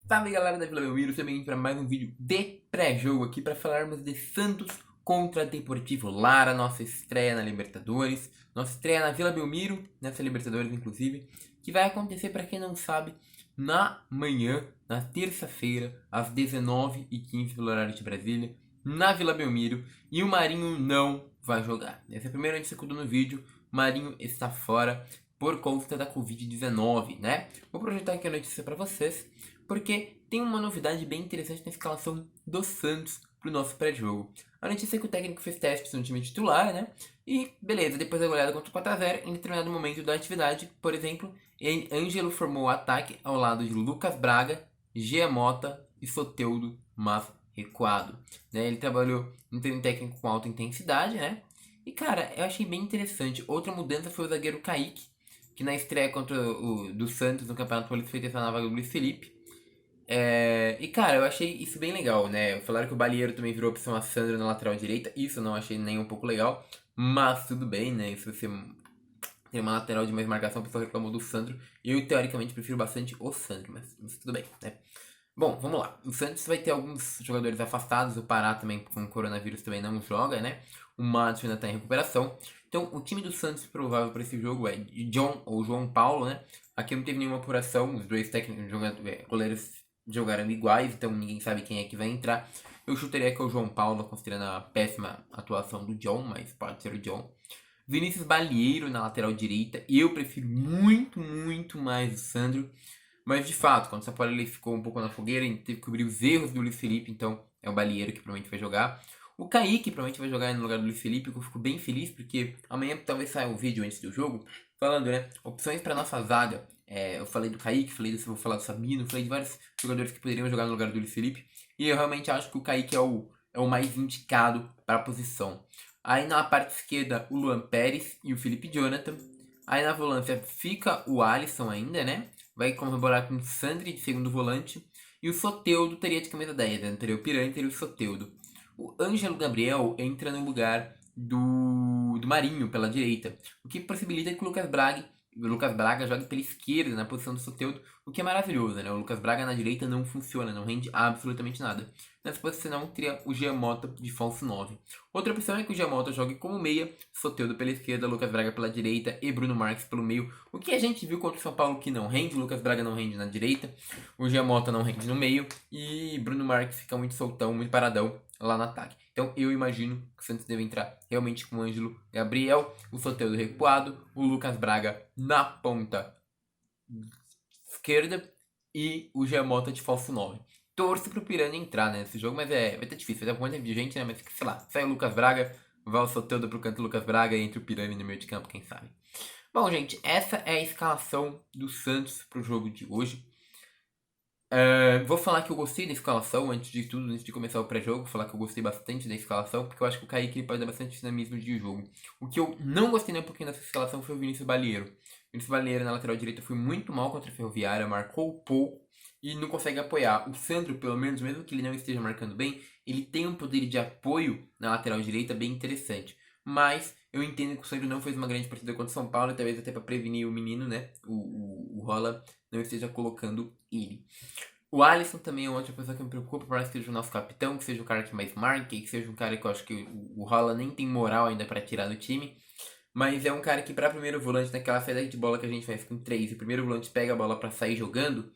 Salve galera da Vila Belmiro, sejam bem-vindos para mais um vídeo de pré-jogo aqui para falarmos de Santos contra Deportivo Lara, nossa estreia na Libertadores, nossa estreia na Vila Belmiro, nessa Libertadores inclusive, que vai acontecer, para quem não sabe, na manhã, na terça-feira, às 19h15 pelo horário de Brasília, na Vila Belmiro, e o Marinho não vai jogar. Esse é o primeiro segundo no vídeo, Marinho está fora por conta da Covid-19, né? Vou projetar aqui a notícia para vocês, porque tem uma novidade bem interessante na escalação do Santos pro nosso pré-jogo. A notícia é que o técnico fez testes no time titular, né? E beleza, depois da goleada contra o 4x0, em determinado momento da atividade, por exemplo, Ângelo formou o ataque ao lado de Lucas Braga, Gia Mota e Soteldo, mas recuado. Né? Ele trabalhou em treino técnico com alta intensidade, né? E cara, eu achei bem interessante. Outra mudança foi o zagueiro Kaique, que na estreia contra o do Santos no Campeonato Paulista foi testar na vaga do Luiz Felipe. E cara, eu achei isso bem legal, né? Falaram que o Balieiro também virou opção a Sandro na lateral direita. Isso eu não achei nem um pouco legal. Mas tudo bem, né? Se você tem uma lateral de mais marcação, o pessoal reclamou do Sandro. Eu, teoricamente, prefiro bastante o Sandro, mas tudo bem, né? Bom, vamos lá. O Santos vai ter alguns jogadores afastados. O Pará também, com o coronavírus, também não joga, né? O Matos ainda está em recuperação. Então, o time do Santos provável para esse jogo é John ou João Paulo, né? Aqui não teve nenhuma apuração. Os dois técnicos goleiros jogaram iguais, então ninguém sabe quem é que vai entrar. Eu chutaria que é o João Paulo, considerando a péssima atuação do John, mas pode ser o John. Vinícius Balieiro na lateral direita. Eu prefiro muito, muito mais o Sandro. Mas de fato, quando o São Paulo ele ficou um pouco na fogueira, a gente teve que cobrir os erros do Luiz Felipe, então é o Balieiro que provavelmente vai jogar. O Kaique provavelmente vai jogar no lugar do Luiz Felipe, que eu fico bem feliz, porque amanhã talvez saia um vídeo antes do jogo, falando, né, opções para nossa zaga. Eu falei do Kaique, vou falar do Sabino, falei de vários jogadores que poderiam jogar no lugar do Luiz Felipe, e eu realmente acho que o Kaique é o mais indicado para a posição. Aí na parte esquerda, o Luan Pérez e o Felipe Jonathan. Aí na volância fica o Alisson ainda, né? Vai comemorar com o Sandri de segundo volante. E o Soteldo teria de camisa 10, né? Teria o Pirani, teria o Soteldo. O Ângelo Gabriel entra no lugar do Marinho pela direita, o que possibilita que o Lucas Braga jogue pela esquerda na posição do Soteldo, o que é maravilhoso, né? O Lucas Braga na direita não funciona, não rende absolutamente nada. Nessa posição teria o Giamota de falso 9. Outra opção é que o Giamota jogue como meia, Soteldo pela esquerda, Lucas Braga pela direita e Bruno Marques pelo meio. O que a gente viu contra o São Paulo que não rende, o Lucas Braga não rende na direita, o Giamota não rende no meio e Bruno Marques fica muito soltão, muito paradão lá no ataque. Então eu imagino que o Santos deve entrar realmente com o Ângelo Gabriel, o Soteldo recuado, o Lucas Braga na ponta esquerda e o Giamota de falso 9. Torço pro Piranha entrar nesse jogo, mas vai ter difícil, vai ter um monte de gente, né? Mas sei lá, sai o Lucas Braga, vai o Soteldo pro canto do Lucas Braga e entre o Piranha no meio de campo, quem sabe. Bom, gente, essa é a escalação do Santos pro jogo de hoje. Vou falar que eu gostei da escalação, antes de tudo, antes de começar o pré-jogo, falar que eu gostei bastante da escalação, porque eu acho que o Kaique pode dar bastante dinamismo de jogo. O que eu não gostei nem um pouquinho dessa escalação foi o Vinícius Balieiro. O Vinícius Balieiro na lateral direita foi muito mal contra a Ferroviária, marcou pouco e não consegue apoiar. O Sandro, pelo menos, mesmo que ele não esteja marcando bem, ele tem um poder de apoio na lateral direita bem interessante. Mas eu entendo que o Sandro não fez uma grande partida contra o São Paulo, e talvez até para prevenir o menino, né, o Rola, não esteja colocando ele. O Alisson também é outra pessoa que me preocupa, por mais que seja o nosso capitão, que seja o cara que mais marca, que seja um cara que eu acho que o Rola nem tem moral ainda para tirar do time. Mas é um cara que, para primeiro volante, naquela saída de bola que a gente faz com 3, e o primeiro volante pega a bola para sair jogando,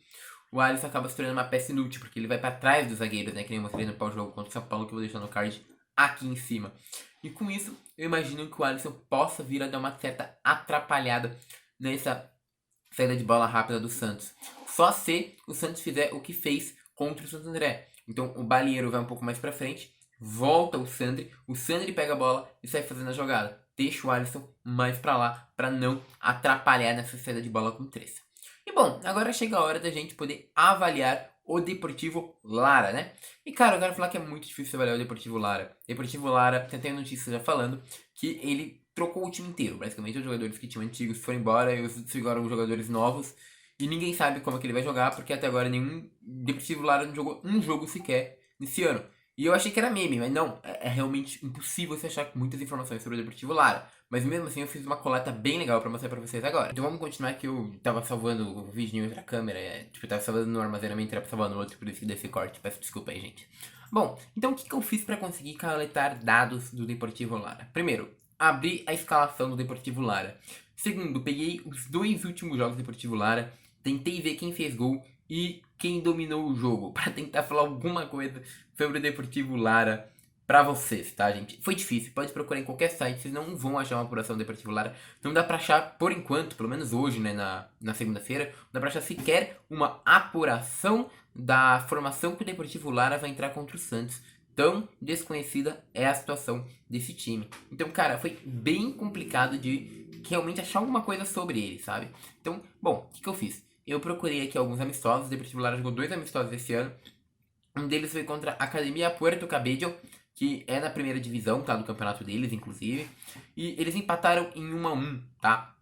o Alisson acaba se tornando uma peça inútil, porque ele vai para trás dos zagueiros, né? Que nem eu mostrei no pau-jogo contra o São Paulo, que eu vou deixar no card aqui em cima. E com isso, eu imagino que o Alisson possa vir a dar uma certa atrapalhada nessa saída de bola rápida do Santos. Só se o Santos fizer o que fez contra o Santo André. Então o Balieiro vai um pouco mais pra frente, volta o Sandri pega a bola e sai fazendo a jogada. Deixa o Alisson mais pra lá, pra não atrapalhar nessa saída de bola com 3. E bom, agora chega a hora da gente poder avaliar o Deportivo Lara, né? E cara, eu quero falar que é muito difícil avaliar o Deportivo Lara. Deportivo Lara, tem notícia já falando que ele trocou o time inteiro. Basicamente, os jogadores que tinham antigos foram embora e chegaram jogadores novos. E ninguém sabe como é que ele vai jogar, porque até agora nenhum Deportivo Lara não jogou um jogo sequer nesse ano. E eu achei que era meme, mas não, é realmente impossível você achar muitas informações sobre o Deportivo Lara. Mas mesmo assim eu fiz uma coleta bem legal pra mostrar pra vocês agora. Então vamos continuar que eu tava salvando o vídeo em outra câmera, tipo, eu tava salvando no armazenamento, era pra salvar no outro, por isso que desse corte, peço desculpa aí, gente. Bom, então o que que eu fiz pra conseguir coletar dados do Deportivo Lara? Primeiro, abri a escalação do Deportivo Lara. Segundo, peguei os 2 últimos jogos do Deportivo Lara, tentei ver quem fez gol e quem dominou o jogo, pra tentar falar alguma coisa sobre o Deportivo Lara pra vocês, tá, gente? Foi difícil, pode procurar em qualquer site, vocês não vão achar uma apuração do Deportivo Lara. Não dá pra achar, por enquanto, pelo menos hoje, né, na segunda-feira, não dá pra achar sequer uma apuração da formação que o Deportivo Lara vai entrar contra o Santos. Tão desconhecida é a situação desse time. Então, cara, foi bem complicado de realmente achar alguma coisa sobre ele, sabe? Então, bom, o que eu fiz? Eu procurei aqui alguns amistosos, o Deportivo Lara jogou 2 amistosos esse ano. Um deles foi contra a Academia Puerto Cabello, que é na primeira divisão, tá? Do campeonato deles, inclusive. E eles empataram em 1-1, tá?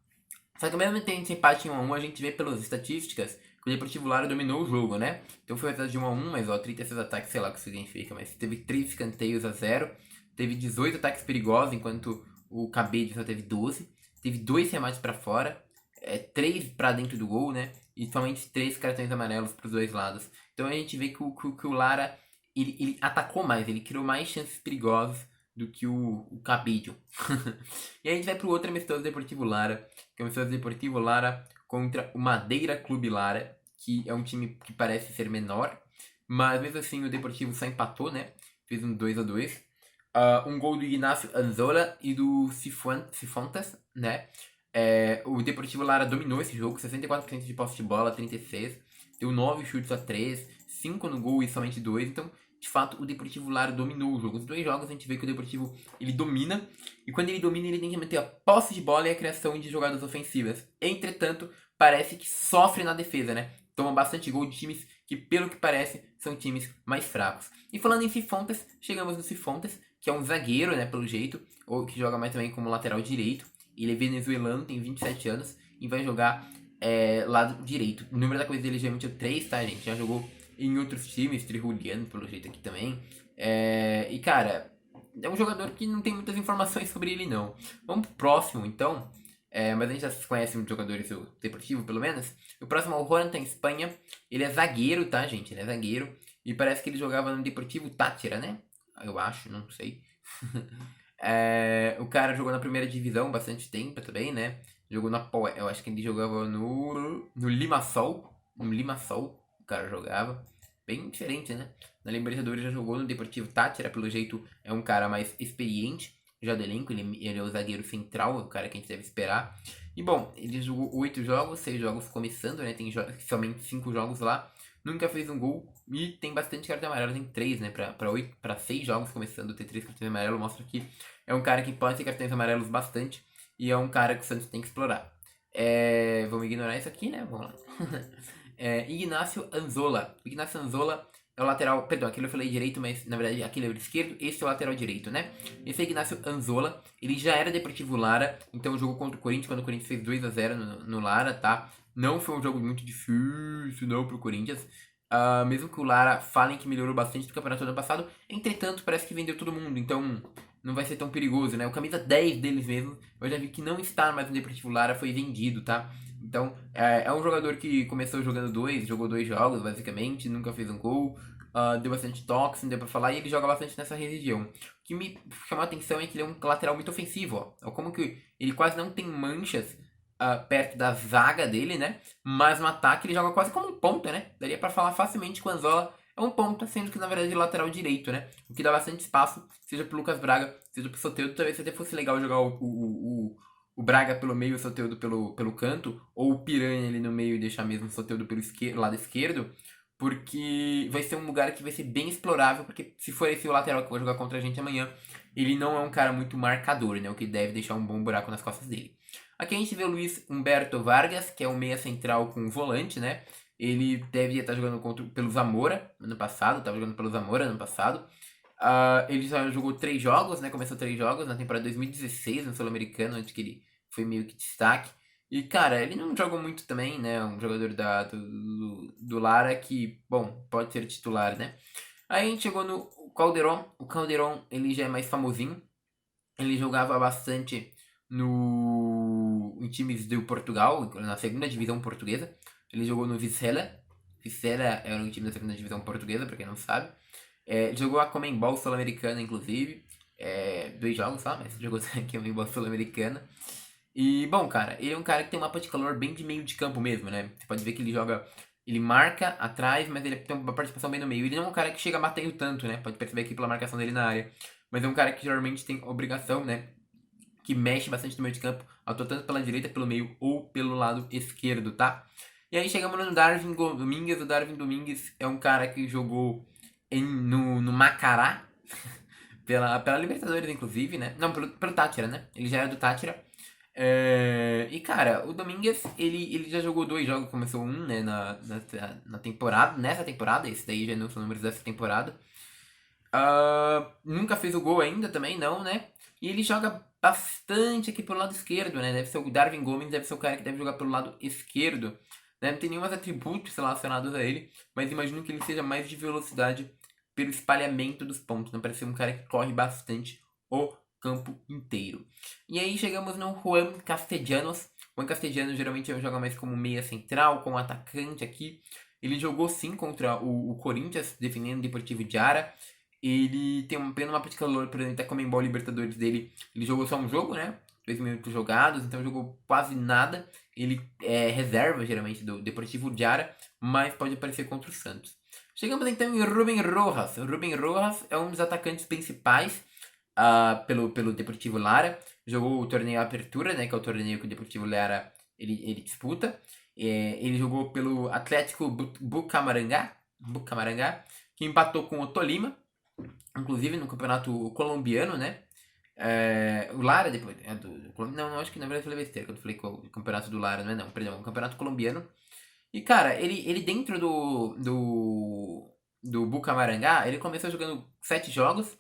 Só que mesmo tendo esse empate em 1-1, a gente vê pelas estatísticas que o Deportivo Lara dominou o jogo, né? Então foi atrás de 1-1, mas ó, 36 ataques, sei lá o que isso significa, mas teve 3 escanteios a 0, teve 18 ataques perigosos, enquanto o Cabello só teve 12, teve 2 remates pra fora, 3 pra dentro do gol, né? E somente 3 cartões amarelos pros dois lados. Então a gente vê que o Lara, ele atacou mais, ele criou mais chances perigosas do que o Cabello. E aí a gente vai pro outro amistoso Deportivo Lara, que é o amistoso Deportivo Lara contra o Madeira Clube Lara, que é um time que parece ser menor, mas mesmo assim o Deportivo só empatou, né? Fez um 2-2. Um gol do Ignacio Anzola e do Cifontas, né? O Deportivo Lara dominou esse jogo, 64% de posse de bola, 36. Deu 9 chutes a 3, 5 no gol e somente 2. Então, de fato, o Deportivo Lara dominou o jogo. Os 2 jogos a gente vê que o Deportivo ele domina. E quando ele domina, ele tem que manter a posse de bola e a criação de jogadas ofensivas. Entretanto, parece que sofre na defesa, né? Toma bastante gol de times que, pelo que parece, são times mais fracos. E falando em Cifontas, chegamos no Cifontas, que é um zagueiro, né, pelo jeito, ou que joga mais também como lateral direito. Ele é venezuelano, tem 27 anos e vai jogar lado direito. O número da coisa dele geralmente é 3, tá, gente? Já jogou em outros times, Trijuliano, pelo jeito aqui também. E, cara, é um jogador que não tem muitas informações sobre ele, não. Vamos pro próximo, então. Mas a gente já conhece muitos jogadores do Deportivo, pelo menos. O próximo é o Juan, tá em Espanha. Ele é zagueiro, tá, gente? Ele é zagueiro. E parece que ele jogava no Deportivo Táchira, né? Eu acho, não sei. O cara jogou na primeira divisão bastante tempo também, né? Jogou na eu acho que ele jogava no Limassol. No Limassol, o cara jogava. Bem diferente, né? Na Libertadores já jogou no Deportivo Táchira, pelo jeito é um cara mais experiente já do elenco. Ele é o zagueiro central, o cara que a gente deve esperar. E bom, ele jogou 8 jogos, 6 jogos começando, né? Tem somente 5 jogos lá. Nunca fez um gol e tem bastante cartão amarelo, tem 3, né? Pra 6 jogos começando, ter 3 cartões amarelos mostra que é um cara que pode ter cartões amarelos bastante e é um cara que o Santos tem que explorar. Vamos ignorar isso aqui, né? Vamos lá. Ignacio Anzola. Ignacio Anzola é o lateral. Perdão, aquele eu falei direito, mas na verdade aquele é o esquerdo. Esse é o lateral direito, né? Esse é Ignacio Anzola. Ele já era Deportivo Lara, então jogou contra o Corinthians quando o Corinthians fez 2-0 no Lara, tá? Não foi um jogo muito difícil, não, pro Corinthians. Mesmo que o Lara falem que melhorou bastante do campeonato do ano passado, entretanto, parece que vendeu todo mundo, então não vai ser tão perigoso, né? O camisa 10 deles mesmo, eu já vi que não está mais no Deportivo Lara, foi vendido, tá? Então, é um jogador que começou jogando jogou 2 jogos, basicamente, nunca fez um gol, deu bastante toque, não deu pra falar, e ele joga bastante nessa região. O que me chamou a atenção é que ele é um lateral muito ofensivo, ó. Como que ele quase não tem manchas perto da zaga dele, né? Mas no ataque ele joga quase como um ponta, né? Daria pra falar facilmente que o Anzola é um ponta, sendo que na verdade ele é lateral direito, né? O que dá bastante espaço, seja pro Lucas Braga, seja pro Soteldo. Talvez até fosse legal jogar o Braga pelo meio e o Soteldo pelo canto, ou o Piranha ali no meio e deixar mesmo o Soteldo pelo lado esquerdo, porque vai ser um lugar que vai ser bem explorável, porque se for esse o lateral que vai jogar contra a gente amanhã, ele não é um cara muito marcador, né? O que deve deixar um bom buraco nas costas dele. Aqui a gente vê o Luiz Humberto Vargas, que é um meia central com volante, né? Ele deve estar jogando pelo Zamora ano passado, estava jogando pelo Zamora ano passado. Ele já jogou 3 jogos, né? Começou 3 jogos na temporada 2016 no Sul-Americano, onde que ele foi meio que destaque. E, cara, ele não joga muito também, né? Um jogador do Lara que, bom, pode ser titular, né? Aí a gente chegou no Calderon. O Calderon, ele já é mais famosinho. Ele jogava bastante em times do Portugal, na segunda divisão portuguesa. Ele jogou no Vizela. Vizela era um time da segunda divisão portuguesa, pra quem não sabe. Jogou a Comembol Sul-Americana, inclusive. 2 jogos só, mas jogou a Comembol Sul-Americana. E, bom, cara, ele é um cara que tem um mapa de calor bem de meio de campo mesmo, né? Você pode ver que ele joga. Ele marca atrás, mas ele tem uma participação bem no meio. Ele não é um cara que chega batendo tanto, né? Pode perceber aqui pela marcação dele na área. Mas é um cara que geralmente tem obrigação, né? Que mexe bastante no meio de campo, atua tanto pela direita, pelo meio ou pelo lado esquerdo, tá? E aí chegamos no Darwin Domingues. O Darwin Domingues é um cara que jogou no Macará, pela Libertadores, inclusive, né? Não, pelo Tátira, né? Ele já era do Tátira. E cara, o Domingues, ele já jogou 2 jogos, começou um, né, na temporada, nessa temporada, esse daí já não são números dessa temporada. Nunca fez o gol ainda também, não, né? E ele joga bastante aqui pelo lado esquerdo, né? Deve ser o Darwin Gomes, deve ser o cara que deve jogar pelo lado esquerdo. Né? Não tem nenhum atributos relacionados a ele, mas imagino que ele seja mais de velocidade pelo espalhamento dos pontos. Não parece ser um cara que corre bastante o campo inteiro. E aí chegamos no Juan Castellanos. Juan Castellanos geralmente joga mais como meia central, como atacante aqui. Ele jogou sim contra o Corinthians, defendendo o Deportivo Jara. Ele tem um pleno mapa de calor, por exemplo, até Comembol Libertadores dele. Ele jogou só um jogo, né? 2 minutos jogados, então jogou quase nada. Ele é reserva, geralmente, do Deportivo Jara, mas pode aparecer contra o Santos. Chegamos então em Rubem Rojas. O Rubem Rojas é um dos atacantes principais pelo Deportivo Lara. Jogou o torneio Apertura, né? Que é o torneio que o Deportivo Lara ele disputa. Ele jogou pelo Atlético Bucamarangá, que empatou com o Tolima, inclusive no campeonato colombiano, né? O Lara depois. Não, acho que na verdade eu falei besteira quando eu falei que o campeonato do Lara, não é não, perdão, o campeonato colombiano. E cara, ele dentro do Bucamarangá, ele começou jogando 7 jogos.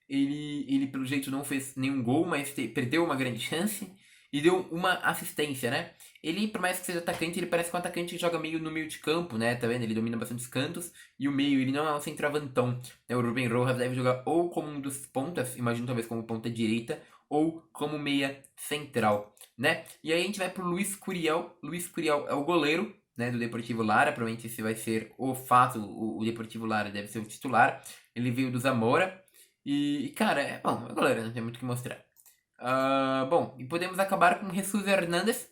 Ele pelo jeito não fez nenhum gol, mas perdeu uma grande chance e deu uma assistência, né? Ele, por mais que seja atacante, ele parece que é um atacante que joga meio no meio de campo, né? Tá vendo? Ele domina bastante os cantos e o meio, ele não é um centroavantão. Né? O Rubem Rojas deve jogar ou como um dos pontas, imagino talvez como ponta direita, ou como meia central, né? E aí a gente vai pro Luiz Curiel. Luiz Curiel é o goleiro, né, do Deportivo Lara. Provavelmente esse vai ser o fato, o Deportivo Lara deve ser o titular. Ele veio do Zamora. E cara, bom, é goleiro, não tem muito o que mostrar. Bom, e podemos acabar com Jesus Hernandes,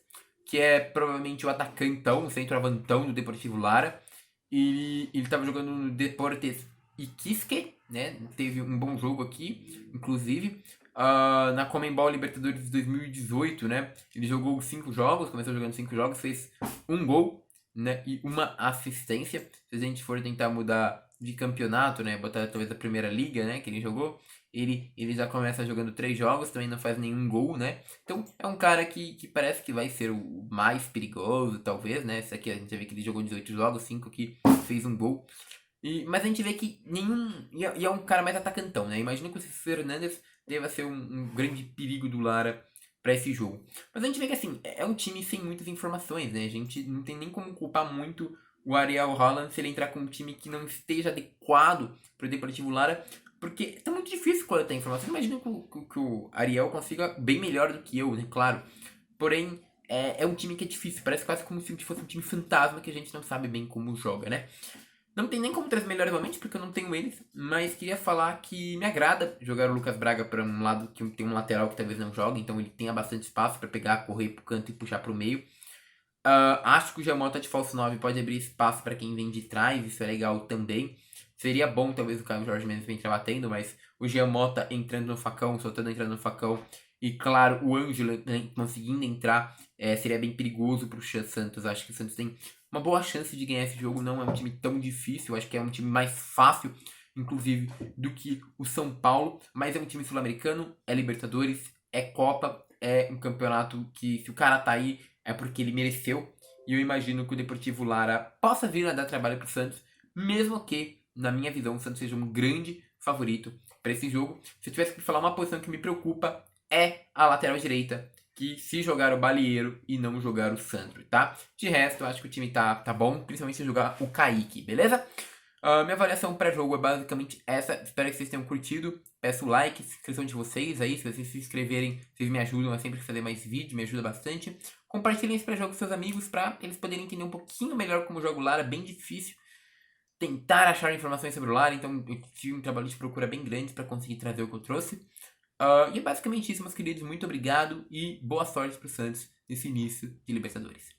que é provavelmente o atacantão, o centroavantão do Deportivo Lara. E ele estava jogando no Deportes Iquique, né? Teve um bom jogo aqui, inclusive. Na Comembol Libertadores de 2018, né? Ele jogou 5 jogos, começou jogando 5 jogos, fez um gol, né? E uma assistência. Se a gente for tentar mudar de campeonato, né? Botar talvez a primeira liga, né? Que ele jogou. Ele já começa jogando 3 jogos, também não faz nenhum gol, né? Então é um cara que parece que vai ser o mais perigoso, talvez, né? Esse aqui a gente vê que ele jogou 18 jogos, 5 que fez um gol. Mas a gente vê que nenhum. E é um cara mais atacantão, né? Imagina que o Fernandes deva ser um grande perigo do Lara para esse jogo. Mas a gente vê que assim, é um time sem muitas informações, né? A gente não tem nem como culpar muito o Ariel Holland se ele entrar com um time que não esteja adequado para o Deportivo Lara, porque tá muito difícil coletar informação. Imagina que o Ariel consiga bem melhor do que eu, né? Claro. Porém, é um time que é difícil. Parece quase como se fosse um time fantasma que a gente não sabe bem como joga, né? Não tem nem como trazer melhores momentos, porque eu não tenho eles, mas queria falar que me agrada jogar o Lucas Braga para um lado que tem um lateral que talvez não jogue, então ele tenha bastante espaço para pegar, correr pro canto e puxar pro meio. Acho que o Giamota de falso 9 pode abrir espaço para quem vem de trás, isso é legal também. Seria bom talvez o Caio Jorge Mendes venha batendo, mas o Giamota entrando no facão, soltando entrando no facão, e claro, o Ângelo conseguindo entrar, seria bem perigoso pro Santos. Acho que o Santos tem uma boa chance de ganhar esse jogo, não é um time tão difícil, acho que é um time mais fácil, inclusive, do que o São Paulo, mas é um time sul-americano, é Libertadores, é Copa, é um campeonato que se o cara tá aí é porque ele mereceu, e eu imagino que o Deportivo Lara possa vir a dar trabalho pro Santos, mesmo que, na minha visão, o Santos seja um grande favorito para esse jogo. Se eu tivesse que falar uma posição que me preocupa, é a lateral direita, que se jogar o Balieiro e não jogar o Sandro, tá? De resto, eu acho que o time tá bom, principalmente se jogar o Kaique, beleza? Minha avaliação para jogo é basicamente essa. Espero que vocês tenham curtido. Peço like, inscrição de vocês aí. Se vocês se inscreverem, vocês me ajudam a sempre fazer mais vídeo, me ajuda bastante. Compartilhem esse pré-jogo com seus amigos para eles poderem entender um pouquinho melhor como jogo Lara. É bem difícil tentar achar informações sobre o Lara, então eu tive um trabalho de procura bem grande para conseguir trazer o que eu trouxe. E é basicamente isso, meus queridos. Muito obrigado e boa sorte pro Santos nesse início de Libertadores.